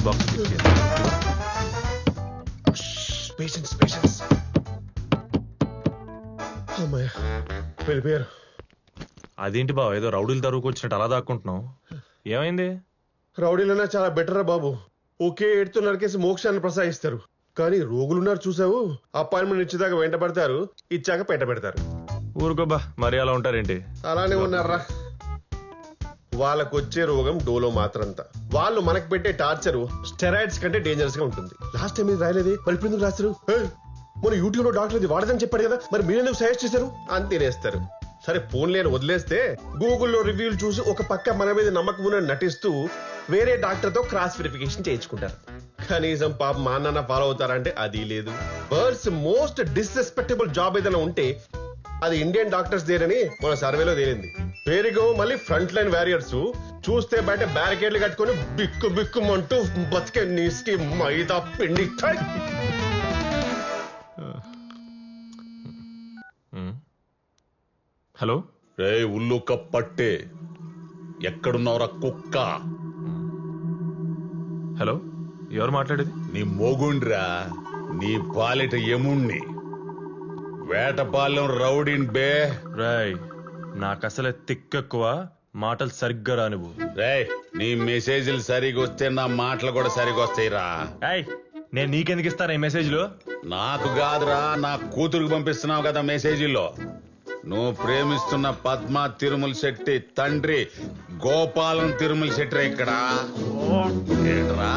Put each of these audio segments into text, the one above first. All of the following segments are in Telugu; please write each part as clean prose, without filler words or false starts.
Box patience patience. అమ్మాయ వెళ్ళిపోయారు. అదేంటి బావ ఏదో రౌడీలు తరువుకు వచ్చినట్టు అలా దాక్కుంటున్నావు? ఏమైంది? రౌడీలన్నా చాలా బెటర్ రా బాబు. ఒకే ఏడుతో నరికేసి మోక్షాన్ని ప్రసాదిస్తారు. కానీ రోగులున్నారు చూసావు, అపాయింట్మెంట్ ఇచ్చేదాకా వెంట పడతారు, ఇచ్చాక పెట్ట పెడతారు. ఊరుకోబా, మరి అలా ఉంటారేంటి? అలానే ఉన్నారా. వాళ్ళకు వచ్చే రోగం డోలో మాత్రంతా. వాళ్ళు మనకు పెట్టే టార్చర్ స్టెరాయిడ్స్ కంటే డేంజరస్ గా ఉంటుంది. లాస్ట్ టైం ఇది రాయలేదే, మరి ఇప్పుడు ఎందుకు రాస్తారు? మన యూట్యూబ్ లో డాక్టర్ ఇది వాడదని చెప్పాడు కదా, మరి మీరు ఎందుకు సజెస్ట్ చేశారు అని తినేస్తారు. సరే ఫోన్ లేని వదిలేస్తే గూగుల్లో రివ్యూలు చూసి ఒక పక్క మన మీద నమ్మకం ఉన్న నటిస్తూ వేరే డాక్టర్ తో క్రాస్ వెరిఫికేషన్ చేయించుకుంటారు. కనీసం పాప మా నాన్న ఫాలో అవుతారంటే అది లేదు. వరల్డ్స్ మోస్ట్ డిస్రెస్పెక్టబుల్ జాబ్ ఏదైనా ఉంటే అది ఇండియన్ డాక్టర్స్ దేనని మన సర్వేలో తేలింది. పేరుగో మళ్ళీ ఫ్రంట్ లైన్ వారియర్స్ చూస్తే బయట బ్యారికేడ్లు కట్టుకుని బిక్కు బిక్కుమంటూ బతికే నీస్కి మైదా పిండి. హలో రే ఉల్లుక పట్టే, ఎక్కడున్నావురా కుక్క? హలో, ఎవరు మాట్లాడేది? నీ మొగుండ్రా, నీ పాలిట యముణ్ణి. వేటపాలెం రౌడీన్ బే. రాయ్, నాకు అసలే తిక్కెక్కువ, మాటలు సరిగ్గా రానివ్వు. రేయ్, నీ మెసేజ్లు సరిగా వస్తే నా మాటలు కూడా సరిగా వస్తాయిరా. ఏయ్, నేను నీకెందుకు ఇస్తాను ఈ మెసేజ్లు? నాకు కాదురా, నా కూతురుకు పంపిస్తున్నావు కదా మెసేజీల్లో. నువ్వు ప్రేమిస్తున్న పద్మ తిరుమల శెట్టి తండ్రి గోపాలం తిరుమల శెట్టి ఇక్కడ. ఏంట్రా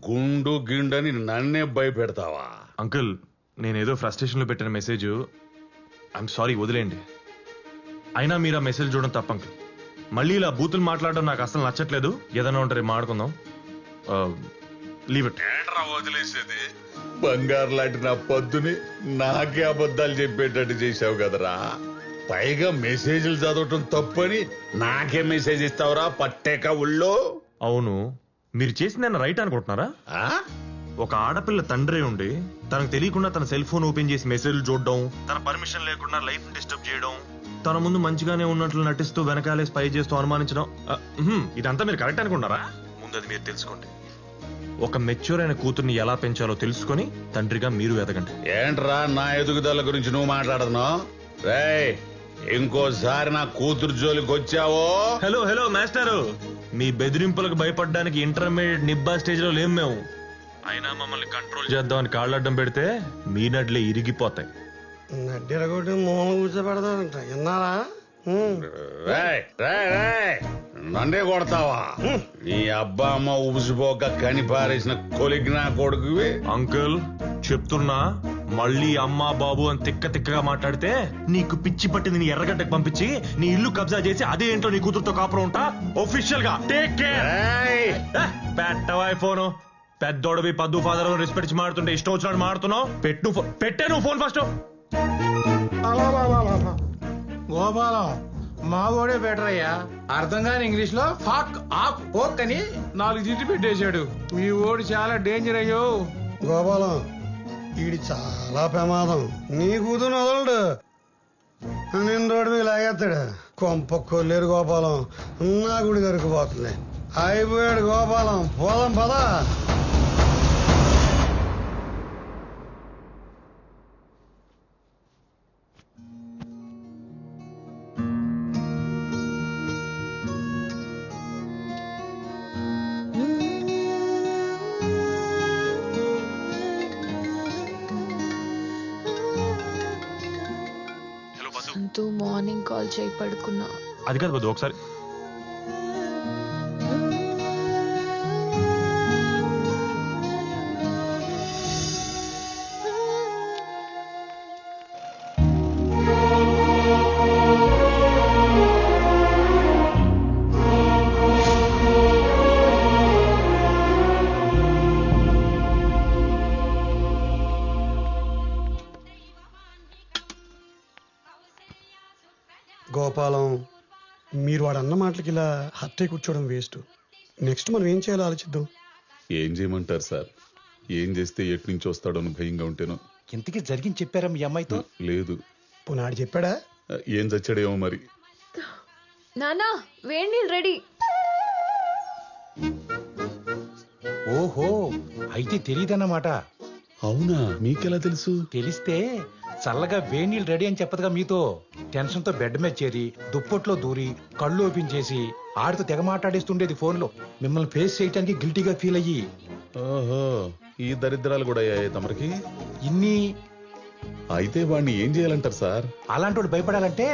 గుండు గిండని నన్నే భయపెడతావా? అంకుల్, నేనేదో ఫ్రస్ట్రేషన్ లో పెట్టిన మెసేజ్. ఐఎమ్ సారీ, వదిలేండి. అయినా మీరు ఆ మెసేజ్ చూడడం తప్ప అంకుల్. మళ్ళీ ఇలా బూతులు మాట్లాడడం నాకు అసలు నచ్చట్లేదు. ఏదైనా ఉంటే మాట్లాడుకుందాం. Leave it. ఏంట్రా వదిలేసేది? బంగారు లాంటి నా పొద్దుని నాకే అబద్ధాలు చెప్పేటట్టు చేసావు కదరా. పైగా మెసేజ్లు చదవటం తప్పని నాకే మెసేజ్ ఇస్తావురా పట్టేక ఉళ్ళో. అవును, మీరు చేసింది నేను రైట్ అనుకుంటున్నారా? ఒక ఆడపిల్ల తండ్రి ఉండి తనకు తెలియకుండా తన సెల్ ఫోన్ ఓపెన్ చేసి మెసేజ్లు చూడడం, తన పర్మిషన్ లేకుండా లైఫ్ డిస్టర్బ్ చేయడం, తన ముందు మంచిగానే ఉన్నట్లు నటిస్తూ వెనకాలే స్పై చేస్తూ అనుమానించడం, ఇదంతా మీరు కరెక్ట్ అనుకుంటారా? ముందు అది మీరు తెలుసుకోండి. ఒక మెచ్యూర్ అయిన కూతుర్ని ఎలా పెంచాలో తెలుసుకొని తండ్రిగా మీరు ఎదగండి. ఏంట్రా నా ఎదుగుదల గురించి నువ్వు మాట్లాడుతున్నావు? రేయ్, ఇంకోసారి నా కూతురు జోలికి వచ్చావో. హలో హలో మాస్టారు, మీ బెదిరింపులకు భయపడడానికి ఇంటర్మీడియట్ నిబ్బా స్టేజ్ లో లేం మేము. అయినా మమ్మల్ని కంట్రోల్ చేద్దామని కాళ్ళడ్డం పెడితే మీ నడ్లే ఇరిగిపోతాయి. నడ్డిరగొట్టి మూల కూర్చోబెడతాడంట, విన్నారా? నన్నే కొడతావా? నీ అబ్బా అమ్మ ఉబిసిపోక కనిపారేసిన కొలిగినా కొడుకువి. అంకుల్ చెప్తున్నా, మళ్ళీ అమ్మా బాబు అని తిక్క తిక్కగా మాట్లాడితే నీకు పిచ్చి పట్టింది నీ ఎర్రగడ్డకు పంపించి నీ ఇల్లు కబ్జా చేసి అదే ఇంట్లో నీ కూతురుతో కాపురం ఉంటా. ఒఫిషియల్ గా టేక్ కేర్. పెట్టవా ఫోను. పెద్దోడవి పద్దు ఫాదర్ రెస్పెక్ట్ మాడుతుంటే ఇష్టం వచ్చినట్టు మాడుతున్నావు. పెట్టే నువ్వు ఫోన్ ఫస్ట్. గోపాలం మా ఓడే బెటర్ అయ్యా. అర్థం కాని ఇంగ్లీష్ లో ఫాక్ ఆక్ ఓక్ అని 4 తిట్టి పెట్టేశాడు. మీ ఓడి చాలా డేంజర్ అయ్యో. గోపాలం వీడి చాలా ప్రమాదం. నీ కూతురు వదలడు, నిందోడి మీద లాగేస్తాడు. కొంప కొల్లేరు గోపాలం, నా గుడి దొరికిపోతుంది. అయిపోయాడు గోపాలం, పోదాం పదా. మార్నింగ్ కాల్ చేయి, పడుకున్నా. అది కాదు బద్దు, ఒకసారి గోపాలం, మీరు వాడు అన్న మాటలకి ఇలా హత్య కూర్చోవడం వేస్ట్. నెక్స్ట్ మనం ఏం చేయాలో ఆలోచిద్దాం. ఏం చేయమంటారు సార్? ఏం చేస్తే ఎటు నుంచి వస్తాడో అని భయంగా ఉంటేనో. ఇంతకీ జరిగింది చెప్పారా మీ అమ్మాయితో? లేదు. పునాడు చెప్పాడా? ఏం చచ్చాడేమో మరి. నానా వేడి నీళ్ళు రెడీ. ఓహో అయితే తెలియదన్నమాట. అవునా, మీకెలా తెలుసు? తెలిస్తే చల్లగా వేణీళ్ళు రెడీ అని చెప్పదుగా మీతో. టెన్షన్ తో బెడ్ మీద చేరి దుప్పట్లో దూరి కళ్ళు ఓపెన్ చేసి ఆడితో తెగ మాట్లాడేస్తుండేది ఫోన్లో. మిమ్మల్ని ఫేస్ చేయడానికి గిల్టీగా ఫీల్ అయ్యి ఓహో, ఈ దరిద్రాలు కూడా అయ్యాయి తమరికి. ఇన్ని. అయితే వాడిని ఏం చేయాలంటారు సార్? అలాంటి భయపడాలంటే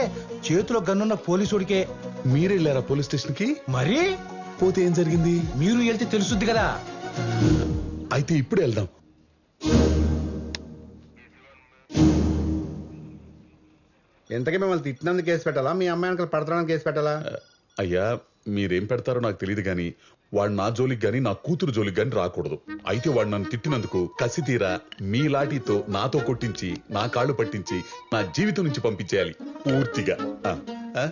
చేతిలో గన్నున్న పోలీసుడికే. మీరెళ్ళారా పోలీస్ స్టేషన్ కి? మరి పోతే ఏం జరిగింది? మీరు వెళ్తే తెలుసుద్ది కదా. అయితే ఇప్పుడు వెళ్దాం. ఎంతకీ మిమ్మల్ని తిట్టినందుకు కేసు పెట్టాలా, మీ అమ్మాయి అంకల్ పడతానికి కేసు పెట్టాలా? అయ్యా, మీరేం పెడతారో నాకు తెలియదు గాని వాడు నా జోలికి గాని నా కూతురు జోలికి గాని రాకూడదు. అయితే వాడు నన్ను తిట్టినందుకు కసి తీరా మీ లాఠీతో నాతో కొట్టించి నా కాళ్ళు పట్టించి నా జీవితం నుంచి పంపించేయాలి పూర్తిగా. ఆ, ఆ?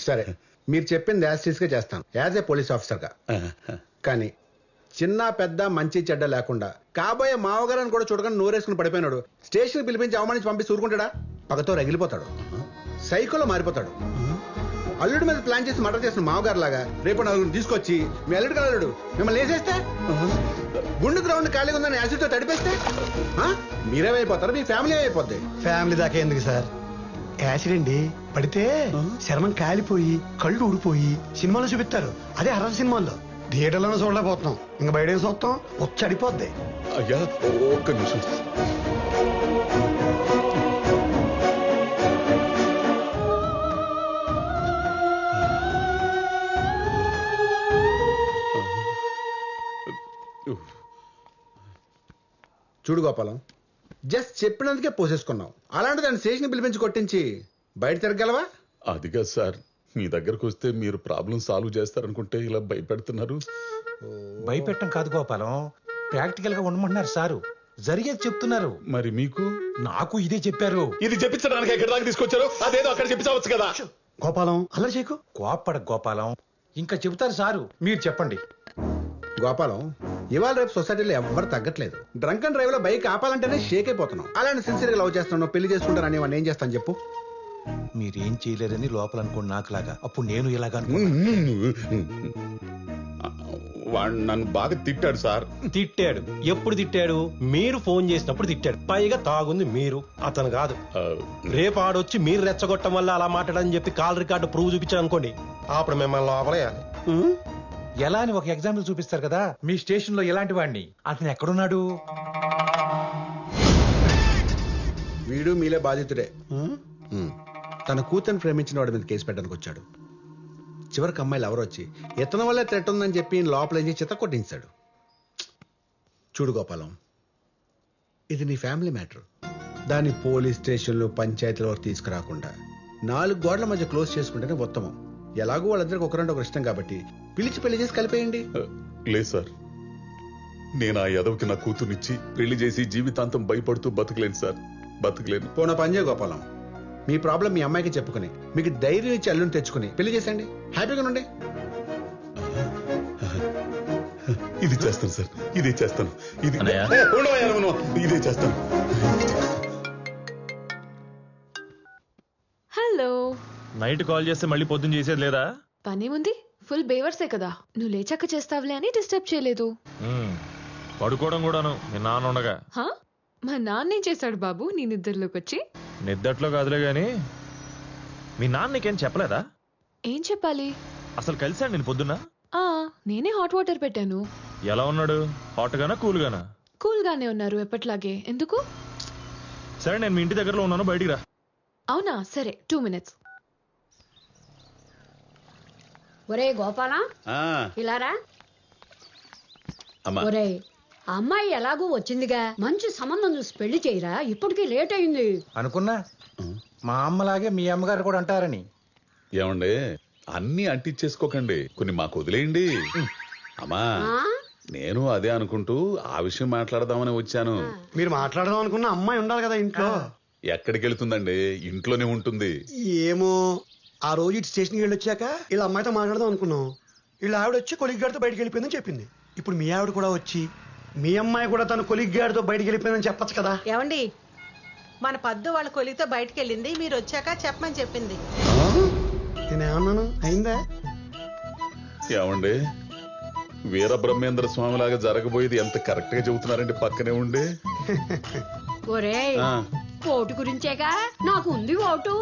సరే, మీరు చెప్పింది యాజ్ గా చేస్తాను, యాజ్ ఏ పోలీస్ ఆఫీసర్ గా. కానీ చిన్న పెద్ద మంచి చెడ్డ లేకుండా కాబోయే మావగారని కూడా చూడకుండా నోరేసుకుని పడిపోయినాడు స్టేషన్ పిలిపించి అవమానించి పంపిస్తే ఊరుకుంటాడా? పగతో రగిలిపోతాడు, సైకోలో మారిపోతాడు. అల్లుడి మీద ప్లాన్ చేసి మర్డర్ చేసిన మావగారు లాగా రేపు నలుగురిని తీసుకొచ్చి మీ అల్లుడు అల్లుడు మిమ్మల్ని వేసేస్తే, గుండు గ్రౌండ్ ఖాళీగా ఉందని యాసిడ్ తో తడిపేస్తే మీరేమైపోతారు, మీ ఫ్యామిలీ అయిపోద్ది. ఫ్యామిలీ దాకా ఎందుకు సార్? యాక్సిడెంట్ పడితే శర్మం కాలిపోయి కళ్ళు ఊడిపోయి సినిమాలో చూపిస్తారు. అదే హర్రర్ సినిమాల్లో. థియేటర్లోనే చూడలేకపోతున్నాం, ఇంకా బయట ఏం చూస్తాం? వచ్చడిపోద్ది. అయ్యా ఒక్క నిమిషం. చూడు గోపాలం, జస్ట్ చెప్పినందుకే పోసేసుకున్నావు. అలాంటి దాన్ని స్టేషన్ పిలిపించి కొట్టించి బయట తిరగలవా? అది కాదు సార్, మీ దగ్గరకు వస్తే మీరు ప్రాబ్లం సాల్వ్ చేస్తారనుకుంటే ఇలా భయపెడుతున్నారు. భయపెట్టం కాదు గోపాలం, ప్రాక్టికల్ గా ఉండమంటున్నారు సారు. జరిగేది చెప్తున్నారు. మరి మీకు? నాకు ఇదే చెప్పారు. ఇది చెప్పించడానికి ఎక్కడి దాకా తీసుకొచ్చారు? అదేదో అక్కడ చెప్పించవచ్చు కదా. గోపాలం అలా చేయకు. కోప్పడ గోపాలం, ఇంకా చెబుతారు సారు. మీరు చెప్పండి. గోపాలం, ఇవాళ రేపు సొసైటీలో ఎవ్వరు తగ్గట్లేదు. డ్రంక్ అండ్ డ్రైవ్ లో బైక్ ఆపాలంటేనే షేక్ అయిపోతున్నాం. అలాంటి సిన్సియర్ గా లవ్ చేస్తున్నావు, పెళ్లి చేసుకుంటానని వాడిని ఏం చేస్తాను చెప్పు? మీరేం చేయలేరని లోపల అనుకోండి నాకులాగా. అప్పుడు నేను ఇలాగా వాడు నన్ను బాగా తిట్టాడు సార్. తిట్టాడు. ఎప్పుడు తిట్టాడు? మీరు ఫోన్ చేసినప్పుడు తిట్టాడు. పైగా తాగుంది మీరు, అతను కాదు. రేపు ఆడొచ్చి మీరు రెచ్చగొట్టడం వల్ల అలా మాట్లాడని చెప్పి కాల్ రికార్డు ప్రూవ్ చూపించాను అనుకోండి, అప్పుడు మిమ్మల్ని లోపలేయాలి. ఎలా అని ఒక ఎగ్జాంపుల్ చూపిస్తారు కదా. మీ స్టేషన్ లో ఎలాంటి వాడిని, అతను ఎక్కడున్నాడు? వీడు మీలే బాధితుడే. తన కూతురు ప్రేమించిన వాడి మీద కేసు పెట్టడానికి వచ్చాడు. చివరికి అమ్మాయిలు ఎవరు వచ్చి ఇతని వల్ల థ్రెట్ ఉందని చెప్పి లోపలేంచి చిత్త కొట్టించాడు. చూడు గోపాలం, ఇది నీ ఫ్యామిలీ మ్యాటర్. దాన్ని పోలీస్ స్టేషన్లు పంచాయతీల వరకు తీసుకురాకుండా 4 గోడల మధ్య క్లోజ్ చేసుకుంటేనే ఉత్తమం. ఎలాగో వాళ్ళందరికీ ఒకరంటే ఒకరు ఇష్టం కాబట్టి పిలిచి పెళ్లి చేసి కలిపేయండి. లేదు సార్, నేను ఆ యదవకి నా కూతుర్నిచ్చి పెళ్లి చేసి జీవితాంతం భయపడుతూ బతకలేను సార్, బతకలేను. పోనా పనిచే గోపాలం, మీ ప్రాబ్లం మీ అమ్మాయికి చెప్పుకుని మీకు ధైర్యం ఇచ్చి అల్లుని తెచ్చుకుని పెళ్లి చేసేయండి, హ్యాపీగా ఉండండి. ఇది చేస్తాను సార్, ఇదే చేస్తాను. ఇది అన్నయ్య. ఉండవయ్యా నువ్వు, ఇదే చేస్తాను. హలో. నైట్ కాల్ చేస్తే మళ్ళీ పొద్దున్న చేసేది లేదా? పనేముంది, ఫుల్ బేవర్సే కదా. నువ్వు లేచాక చేస్తావులే అని డిస్టర్బ్ చేయలేదు. పడుకోవడం కూడాను మీ నాన్న ఉండగా. హా? మా నాన్నేం చేశాడు బాబు నీ నిద్రలోకి వచ్చి? నిద్దట్లో కాదులే గాని మీ నాన్న నీకేం చెప్పలేదా? ఏం చెప్పాలి? అసలు కలిసాడు నేను పొద్దున్న. నేనే హాట్ వాటర్ పెట్టాను. ఎలా ఉన్నాడు? హాట్ గానా కూల్ గానా? కూల్ గానే ఉన్నారు ఎప్పట్లాగే. ఎందుకు? సరే, నేను మీ ఇంటి దగ్గరలో ఉన్నాను, బయటికి రా. అవునా, సరే 2 minutes. ఒరే గోపాలం, ఇలారా. అమ్మా, ఒరే, ఆ అమ్మాయి ఎలాగూ వచ్చిందిగా, మంచి సంబంధం చూసి పెళ్లి చేయరా, ఇప్పటికీ లేట్ అయింది. అనుకున్నా మా అమ్మలాగే మీ అమ్మగారు కూడా అంటారని. ఏమండి, అన్ని అంటించేసుకోకండి, కొన్ని మాకు వదిలేయండి. అమ్మా, నేను అదే అనుకుంటూ ఆ విషయం మాట్లాడదామని వచ్చాను. మీరు మాట్లాడదాం అనుకున్న అమ్మాయి ఉండాలి కదా ఇంట్లో. ఎక్కడికి వెళ్తుందండి, ఇంట్లోనే ఉంటుంది. ఏమో, ఆ రోజు ఇటు స్టేషన్కి వెళ్ళి వచ్చాక ఇలా అమ్మాయితో మాట్లాడదాం అనుకున్నాం. వీళ్ళ ఆవిడ వచ్చి కొలిగ్ గారితో బయటకు వెళ్ళిపోయిందని చెప్పింది. ఇప్పుడు మీ ఆవిడ కూడా వచ్చి మీ అమ్మాయి కూడా తన కొలిగ్ గారితో బయటకు వెళ్ళిపోయిందని చెప్పచ్చు కదా. ఏమండి, మన పద్దు వాళ్ళ కొలితో బయటకు వెళ్ళింది, మీరు వచ్చాక చెప్పమని చెప్పింది. నేనేమన్నాను? అయిందా? ఏమండి, వీర బ్రహ్మేంద్ర స్వామి లాగా జరగబోయేది ఎంత కరెక్ట్ గా చెబుతున్నారండి పక్కనే ఉండి. ఒరే ఆ. ఓటు గురించేగా నాకు ఉంది ఓటు.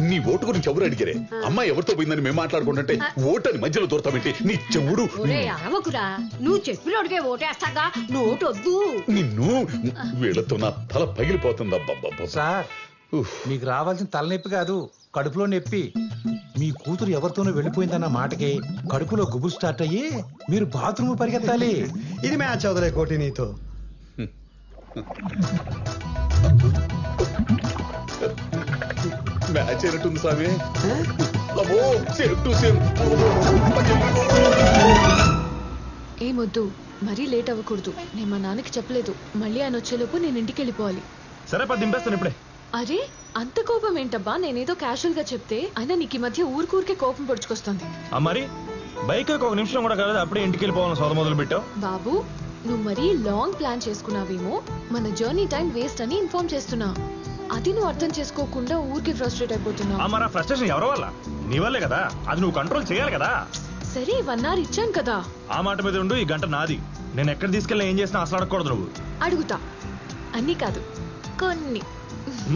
నీ ఓటు గురించి ఎవరు అడిగారే? అమ్మాయి ఎవరితో పోయిందని మేము మాట్లాడుకుంటుంటే ఓటు అని మధ్యలో దూరతామేంటి? నీ చెవుడు ఒరే అరవకురా, నువ్వు చెప్పిన అడిగే ఓటేస్తాగా, నోటు వద్దు. నిన్ను వీళ్ళతో నా తల పగిలిపోతుంది. సార్ మీకు రావాల్సిన తలనొప్పి కాదు, కడుపులో నొప్పి. మీ కూతురు ఎవరితోనో వెళ్ళిపోయిందన్న మాటకి కడుపులో గుబులు స్టార్ట్ అయ్యి మీరు బాత్రూమ్ పరిగెత్తాలి. ఇది మ్యాచ్ అవుదలే కోటి నీతో. మ్యాచ్ అయినట్టుంది స్వామి. అమ్మో, సేమ్ టు సేమ్. ఏమొద్దు, మరీ లేట్ అవ్వకూడదు. నేను మా నాన్నకి చెప్పలేదు. మళ్ళీ ఆయన వచ్చేలోపు నేను ఇంటికి వెళ్ళిపోవాలి. సరే పది దింపేస్తాను ఇప్పుడే. అరే అంత కోపం ఏంటబ్బా? నేనేదో క్యాషువల్ గా చెప్తే అయినా నీకు ఈ మధ్య ఊరికే కోపం పొడుచుకొస్తుంది. మరి బైక్ ఒక నిమిషం కూడా కాదు, అప్పుడే ఇంటికి వెళ్ళిపోవాలని సోద మొదలు పెట్టావు. బాబు నువ్వు మరీ లాంగ్ ప్లాన్ చేసుకున్నావేమో, మన జర్నీ టైం వేస్ట్ అని ఇన్ఫార్మ్ చేస్తున్నా. అది నువ్వు అర్థం చేసుకోకుండా ఊరికి ఫ్రస్ట్రేట్ అయిపోతున్నావు. మరి ఆ ఫ్రస్ట్రేషన్ ఎవరి వల్ల? నీ వల్లే కదా. అది నువ్వు కంట్రోల్ చేయాలి కదా. సరే 1 hour ఇచ్చాను కదా. ఆ మాట మీద ఉండు. ఈ గంట నాది. నేను ఎక్కడ తీసుకెళ్ళి ఏం చేసినా అసలు అడగకూడదు నువ్వు. అడుగుతా, అన్ని కాదు కొన్ని.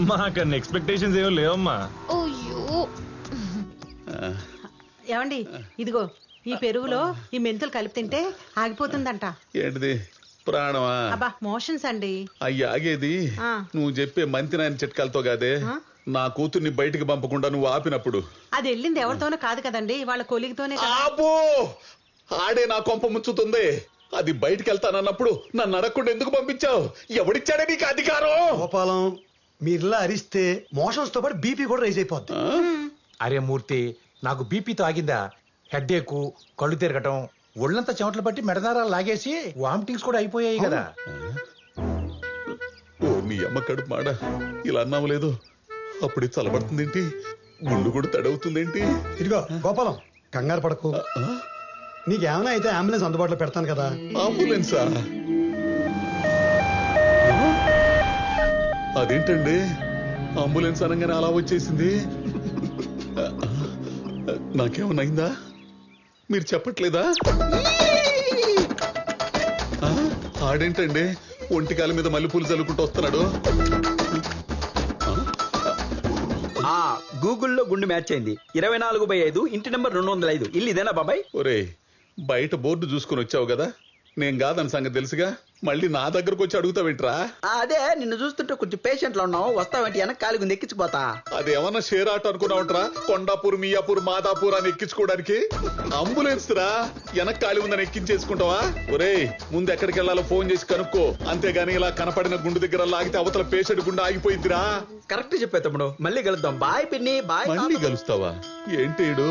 మాకన్నా ఎక్స్పెక్టేషన్స్ ఏమో లేవమ్మా. ఓయ్యో ఏమండి, ఇదిగో ఈ పెరుగులో ఈ మెంతులు కలిపి తింటే ఆగిపోతుందంట. ఏంటిది? ప్రాణమా? అబ్బా మోషన్స్ అండి. అయ్యి ఆగేది ఆ. నువ్వు చెప్పే మంతినాయన చిట్కాలతో కాదే. నా కూతుర్ని బయటికి పంపకుండా నువ్వు ఆపినప్పుడు. అది వెళ్ళింది ఎవరితోనో కాదు కదండి, వాళ్ళ కొలిగితోనే కదా. ఆపో, ఆడే నా కొంప ముంచుతుంది. అది బయటికి వెళ్తానన్నప్పుడు నన్ను అడగకుండా ఎందుకు పంపించావు? ఎవడిచ్చాడే నీకు అధికారం? గోపాలం, మీరిలా అరిస్తే మోషన్స్ తో పాటు బీపీ కూడా రైజ్ అయిపోద్ది. అరే మూర్తి, నాకు బీపీతో ఆగిందా? హెడ్ఏక్, కళ్ళు తిరగటం, ఒళ్ళంతా చెమటలు పట్టి మెడదారాలు లాగేసి వామిటింగ్స్ కూడా అయిపోయాయి కదా. ఓ నీ అమ్మ కడుపు మాడ, ఇలా అన్నావు లేదు. అప్పుడే చల్లబడుతుందేంటి? గుండు కూడా తడవుతుందేంటి? ఇదిగో గోపాలం, కంగారు పడకు. నీకేమైనా అయితే అంబులెన్స్ అందుబాటులో పెడతాను కదా. అంబులెన్సా? అదేంటండి అంబులెన్స్ అనగానే అలా వచ్చేసింది? నాకేమన్నైందా? మీరు చెప్పట్లేదా? ఆడేంటండి ఒంటికాల మీద మల్లెపూలు చల్లుకుంటూ వస్తున్నాడు? గూగుల్లో గుండు మ్యాచ్ అయింది. 24/5 ఇంటి నెంబర్ 205. ఇల్లు ఇదేనా బాబాయ్? ఒరే, బయట బోర్డు చూసుకుని వచ్చావు కదా, నేను కాదని సంగతి తెలుసుగా. మళ్ళీ నా దగ్గరకు వచ్చి అడుగుతావేంట్రా? అదే నిన్ను చూస్తుంటే కొంచెం పేషెంట్ లో ఉన్నావు, వస్తావేంటి? వెనక కాలి గుంది ఎక్కించిపోతా. అదేమన్నా షేర్ ఆట అనుకున్నావుంట్రా? కొండాపూర్, మియాపూర్, మాదాపూర్ అని ఎక్కించుకోవడానికి అంబులెన్స్ రా. వెనక కాలి ఉందని ఎక్కించేసుకుంటావా? ఒరే, ముందు ఎక్కడికి వెళ్ళాలో ఫోన్ చేసి కనుక్కో. అంతేగాని ఇలా కనపడిన గుండు దగ్గర లాగితే అవతల పేషెంట్ గుండె ఆగిపోయిందిరా. కరెక్ట్ చెప్పే తమ్ముడు, మళ్ళీ కలుద్దాం. బాయ్ పిన్ని, బాయ్. మళ్ళీ కలుస్తావా? ఏంటి ఈడు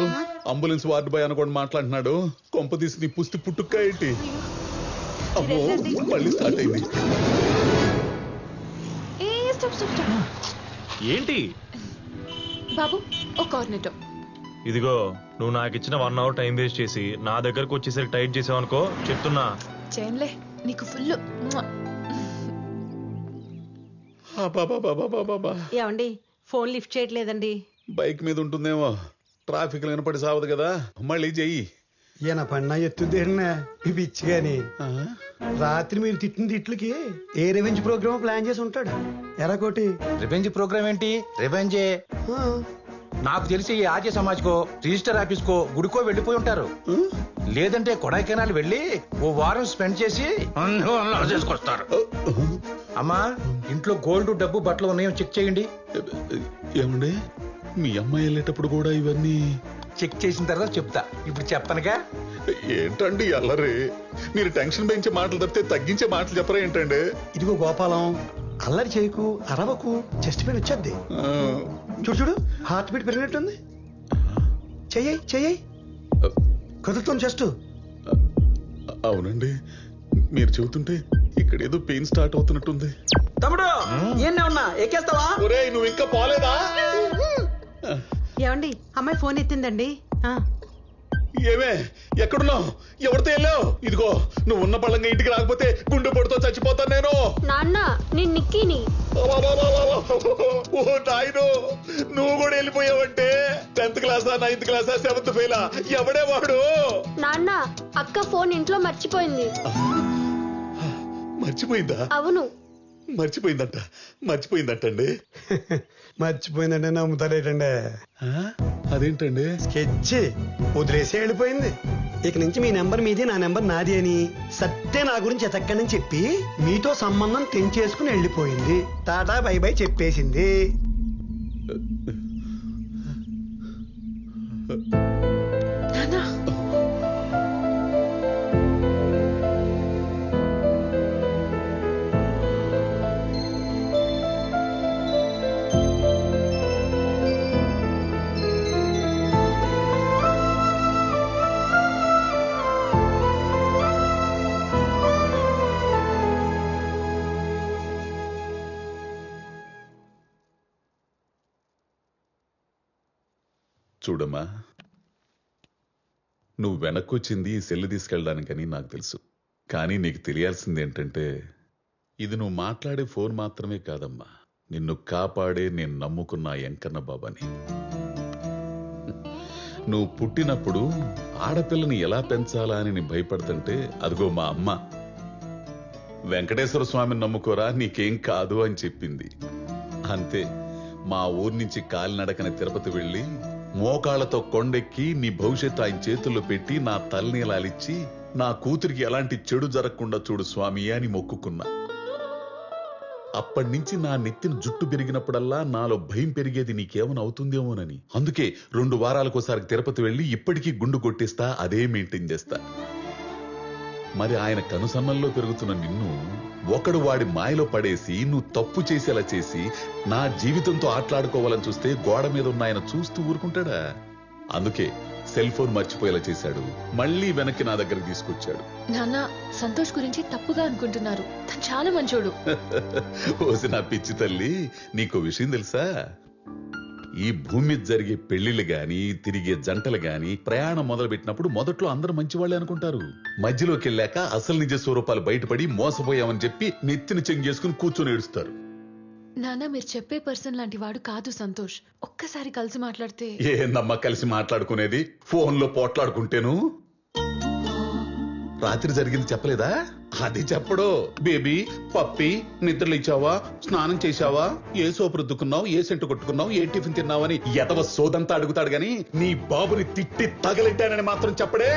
అంబులెన్స్ వార్డు బాయ్ అనుకోని మాట్లాడుతున్నాడు? కొంప తీసి నీ పుస్తి పుట్టుక్క ఏంటి? అమ్మో, మళ్ళీ స్టార్ట్ అయింది. ఏంటి బాబు ఒక కార్నెటో. ఇదిగో, నువ్వు నాకు ఇచ్చిన 1 hour టైం వేస్ట్ చేసి నా దగ్గరకు వచ్చేసరికి టైట్ చేసావు అనుకో, చెప్తున్నా. చేయనులే, నీకు ఫుల్. ఏమండి, ఫోన్ లిఫ్ట్ చేయట్లేదండి. బైక్ మీద ఉంటుందేమో, ట్రాఫిక్ కనపడి సావదు కదా. మళ్ళీ చెయ్యి. ఈయన పడినా ఎత్తుదేరినా పిచ్చి గాని రాత్రి మీరు తిట్టిన తిట్లకి ఏ రెవెంజ్ ప్రోగ్రామ్ ప్లాన్ చేసి ఉంటాడు. ఎరాకోటి రివెంజ్ ప్రోగ్రామ్ ఏంటి? రివెంజే. నాకు తెలిసి ఈ ఆర్య సమాజ్కో, రిజిస్టర్ ఆఫీస్కో, గుడికో వెళ్ళిపోయి ఉంటారు. లేదంటే కొడైకెనాల్ వెళ్ళి ఓ వారం స్పెండ్ చేసి చేసుకొస్తారు. అమ్మా, ఇంట్లో గోల్డ్, డబ్బు, బట్టలు ఉన్నాయో చెక్ చేయండి. ఏమండి, మీ అమ్మాయి వెళ్ళేటప్పుడు కూడా ఇవన్నీ చెక్ చేసిన తర్వాత చెప్తా. ఇప్పుడు చెప్పనుగా. ఏంటండి అల్లరి? మీరు టెన్షన్ పెంచే మాటలు తప్పితే తగ్గించే మాటలు చెప్పరా ఏంటండి? ఇదిగో గోపాలం, అల్లరి చేయకు, అరవకు, చెస్ట్ పెయిన్ వచ్చేద్ది. చూడు చూడు, హార్ట్ బీట్ పెరిగినట్టుంది. చెయ్యి కదులుతాం చెస్ట్. అవునండి, మీరు చెబుతుంటే ఇక్కడ ఏదో పెయిన్ స్టార్ట్ అవుతున్నట్టుంది. తమ్ముడు ఏం ఉన్నా ఎక్కేస్తావా? ఒరేయ్, నువ్వు ఇంకా పోలేదా? ఏమండి, అమ్మాయి ఫోన్ ఎత్తిందండి. ఏమే ఎక్కడున్నావు? ఎవరితో వెళ్ళావు? ఇదిగో నువ్వు ఉన్న పళ్ళంగా ఇంటికి రాకపోతే గుండె పొడితో చచ్చిపోతాను నేను. నాన్న నేను నిక్కీని. ఓ నాయను, నువ్వు కూడా వెళ్ళిపోయావంటే 10th క్లాసా 9th క్లాసా 7th ఫెయిలా? ఎవడే వాడు? నాన్న అక్క ఫోన్ ఇంట్లో మర్చిపోయింది. మర్చిపోయిందా? అవును. మర్చిపోయిందంటండి. మర్చిపోయిందంటే నమ్ముతారేటండి. అదేంటండి? స్కెచ్ వదిలేసి వెళ్ళిపోయింది. ఇక నుంచి మీ నెంబర్ మీది, నా నెంబర్ నాది అని సత్తే నా గురించి ఎతక్కడని చెప్పి మీతో సంబంధం తెంచేసుకుని వెళ్ళిపోయింది. టాటా బై బై చెప్పేసింది. నానా చూడమ్మా, నువ్వు వెనక్కొచ్చింది ఈ సెల్లు తీసుకెళ్ళడానికని నాకు తెలుసు. కానీ నీకు తెలియాల్సింది ఏంటంటే, ఇది నువ్వు మాట్లాడే ఫోన్ మాత్రమే కాదమ్మా, నిన్ను కాపాడే నేను నమ్ముకున్న ఎంకన్న బాబాని. నువ్వు పుట్టినప్పుడు ఆడపిల్లని ఎలా పెంచాలా అని నేను భయపడుతుంటే, అదిగో మా అమ్మ వెంకటేశ్వర స్వామిని నమ్ముకోరా నీకేం కాదు అని చెప్పింది. అంతే, మా ఊరు నుంచి కాలినడకన తిరుపతి వెళ్ళి మోకాళ్లతో కొండెక్కి నీ భవిష్యత్తు ఆయన చేతుల్లో పెట్టి నా తలనీలాలిచ్చి నా కూతురికి ఎలాంటి చెడు జరగకుండా చూడు స్వామి అని మొక్కుకున్నా. అప్పటి నుంచి నా నెత్తిన జుట్టు పెరిగినప్పుడల్లా నాలో భయం పెరిగేది నీకేమైనా అవుతుందేమోనని. అందుకే 2 వారాలకోసారి తిరుపతి వెళ్ళి ఇప్పటికీ గుండు కొట్టిస్తా, అదే మెయింటైన్ చేస్తా. మరి ఆయన కనుసన్నల్లో పెరుగుతున్న నిన్ను ఒకడు వాడి మాయలో పడేసి నువ్వు తప్పు చేసేలా చేసి నా జీవితంతో ఆటలాడుకోవాలని చూస్తే గోడ మీద ఉన్న ఆయన చూస్తూ ఊరుకుంటాడా? అందుకే సెల్ ఫోన్ మర్చిపోయేలా చేశాడు, మళ్ళీ వెనక్కి నా దగ్గర తీసుకొచ్చాడు. నాన్న సంతోష్ గురించి తప్పుగా అనుకుంటున్నారు. తను చాలా మంచోడు. ఓసి నా పిచ్చి తల్లి, నీకో విషయం తెలుసా? ఈ భూమి మీద జరిగే పెళ్లిళ్ళు గాని, తిరిగే జంటలు గాని ప్రయాణం మొదలు పెట్టినప్పుడు మొదట్లో అందరూ మంచివాళ్లే అనుకుంటారు. మధ్యలోకి వెళ్ళాక అసలు నిజ స్వరూపాలు బయటపడి మోసపోయామని చెప్పి నెత్తిని చెంగేసుకుని కూర్చొని ఏడుస్తారు. నాన్న మీరు చెప్పే పర్సన్ లాంటి వాడు కాదు సంతోష్. ఒక్కసారి కలిసి మాట్లాడితే. ఏందమ్మా కలిసి మాట్లాడుకునేది? ఫోన్ లో పోట్లాడుకుంటేను. రాత్రి జరిగింది చెప్పలేదా? అది చెప్పడు. బేబీ పప్పి నిద్రలు ఇచ్చావా, స్నానం చేశావా, ఏ సోపు రుద్దుకున్నావు, ఏ సెంటు కొట్టుకున్నావు, ఏ టిఫిన్ తిన్నావని ఎదవ సోదంతా అడుగుతాడు గాని నీ బాబుని తిట్టి తగలెట్టానని మాత్రం చెప్పడే.